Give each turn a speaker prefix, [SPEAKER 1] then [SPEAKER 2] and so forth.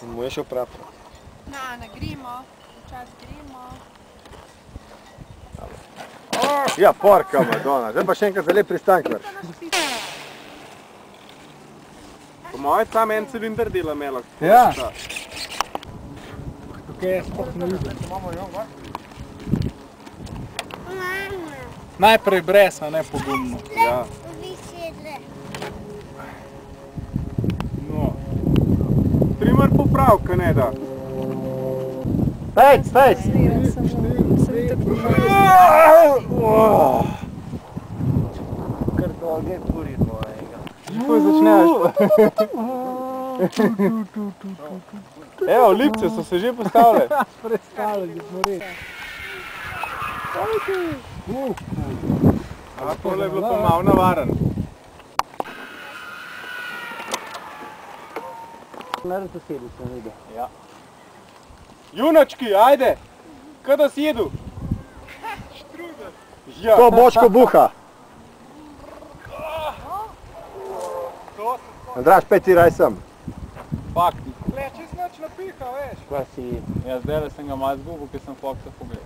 [SPEAKER 1] In mu je šel prav.
[SPEAKER 2] Na gremo, včas gremo.
[SPEAKER 1] Ja, porka, Madonna. Zdaj pa še enkrat za lep pristank vrš.
[SPEAKER 3] Po mojem sam en cilinder dela melak.
[SPEAKER 4] Ja. Tukaj je sploh ne vidim. Najprej brez, a ne pogumno.
[SPEAKER 3] Ja.
[SPEAKER 4] No.
[SPEAKER 3] Primer popravka ne da.
[SPEAKER 1] Stejc, stejc!
[SPEAKER 5] Kar dolge puri mojega.
[SPEAKER 4] Kako začneš?
[SPEAKER 3] Evo, lipce so se že postavile.
[SPEAKER 4] Predstavljali smo reči.
[SPEAKER 3] A tole je bilo pa malo navaren.
[SPEAKER 5] Naravno sedi sem videl.
[SPEAKER 3] Ja. Junački, ajde! Kada si jedu? Ja.
[SPEAKER 1] To bočko buha. Andraž, peti raj sem.
[SPEAKER 3] Fakt. Le, čez noč napiha, veš.
[SPEAKER 5] Kva si?
[SPEAKER 3] Ja, zdaj sem ga malo zgubil, ker sem Foxa pogledal.